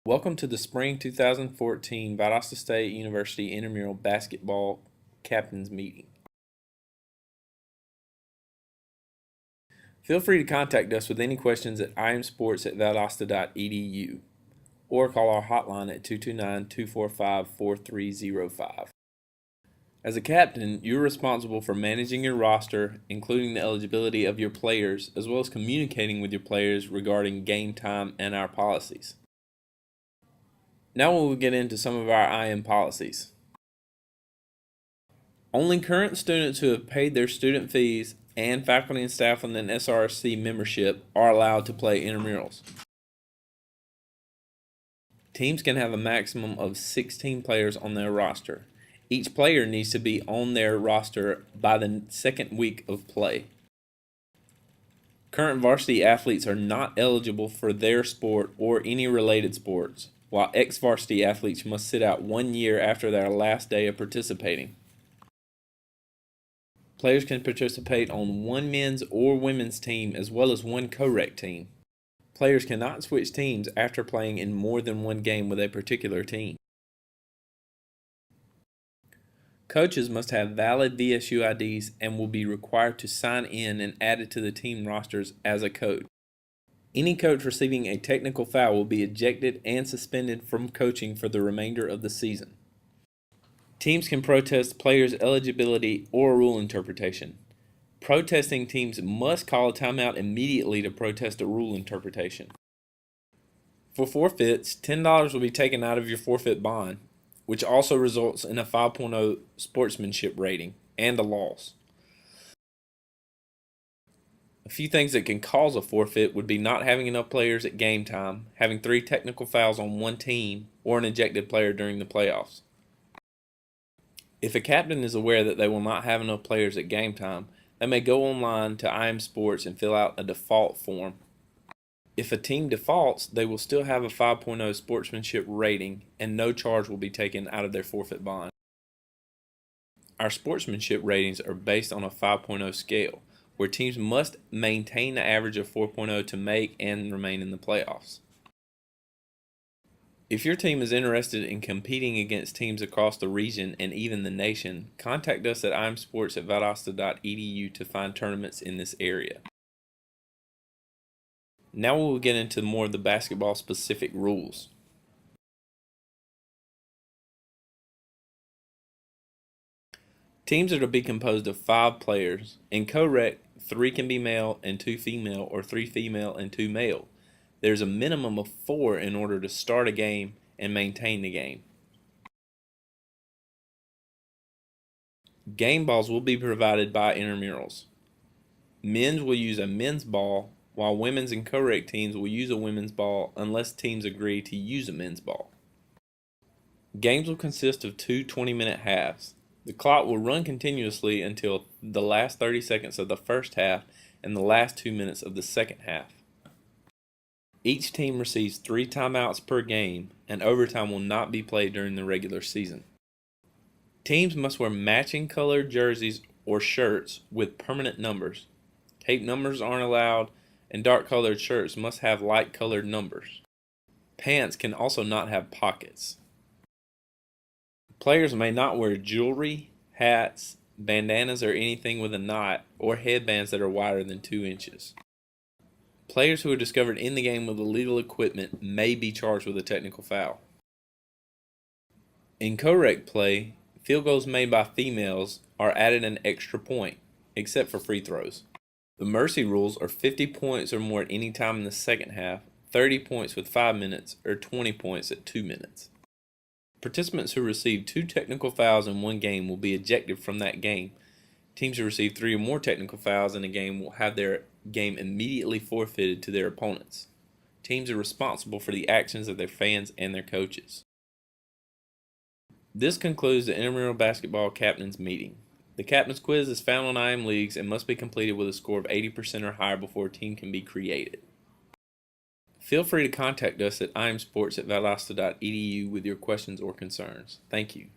Welcome to the Spring 2014 Valdosta State University Intramural Basketball Captains Meeting. Feel free to contact us with any questions at imsports@valdosta.edu or call our hotline at 229-245-4305. As a captain, you're responsible for managing your roster, including the eligibility of your players, as well as communicating with your players regarding game time and our policies. Now we'll get into some of our IM policies. Only current students who have paid their student fees and faculty and staff with an SRC membership are allowed to play intramurals. Teams can have a maximum of 16 players on their roster. Each player needs to be on their roster by the second week of play. Current varsity athletes are not eligible for their sport or any related sports, while ex-varsity athletes must sit out 1 year after their last day of participating. Players can participate on one men's or women's team as well as one co-rec team. Players cannot switch teams after playing in more than one game with a particular team. Coaches must have valid VSU IDs and will be required to sign in and added to the team rosters as a coach. Any coach receiving a technical foul will be ejected and suspended from coaching for the remainder of the season. Teams can protest players' eligibility or rule interpretation. Protesting teams must call a timeout immediately to protest a rule interpretation. For forfeits, $10 will be taken out of your forfeit bond, which also results in a 5.0 sportsmanship rating and a loss. A few things that can cause a forfeit would be not having enough players at game time, having 3 technical fouls on one team, or an ejected player during the playoffs. If a captain is aware that they will not have enough players at game time, they may go online to IM Sports and fill out a default form. If a team defaults, they will still have a 5.0 sportsmanship rating and no charge will be taken out of their forfeit bond. Our sportsmanship ratings are based on a 5.0 scale, where teams must maintain the average of 4.0 to make and remain in the playoffs. If your team is interested in competing against teams across the region and even the nation, contact us at imsports@valdosta.edu to find tournaments in this area. Now we'll get into more of the basketball-specific rules. Teams are to be composed of 5 players. In co-rec, 3 can be male and 2 female, or 3 female and 2 male. There's a minimum of 4 in order to start a game and maintain the game. Game balls will be provided by intramurals. Men's will use a men's ball, while women's and co-rec teams will use a women's ball unless teams agree to use a men's ball. Games will consist of 2 20-minute halves. The clock will run continuously until the last 30 seconds of the first half and the last 2 minutes of the second half. Each team receives 3 timeouts per game, and overtime will not be played during the regular season. Teams must wear matching colored jerseys or shirts with permanent numbers. Tape numbers aren't allowed, and dark-colored shirts must have light-colored numbers. Pants can also not have pockets. Players may not wear jewelry, hats, bandanas, or anything with a knot, or headbands that are wider than 2 inches. Players who are discovered in the game with illegal equipment may be charged with a technical foul. In co-rec play, field goals made by females are added an extra point, except for free throws. The mercy rules are 50 points or more at any time in the second half, 30 points with 5 minutes, or 20 points at 2 minutes. Participants who receive 2 technical fouls in one game will be ejected from that game. Teams who receive 3 or more technical fouls in a game will have their game immediately forfeited to their opponents. Teams are responsible for the actions of their fans and their coaches. This concludes the Intramural Basketball Captains Meeting. The Captain's Quiz is found on IM Leagues and must be completed with a score of 80% or higher before a team can be created. Feel free to contact us at imsports@valdosta.edu with your questions or concerns. Thank you.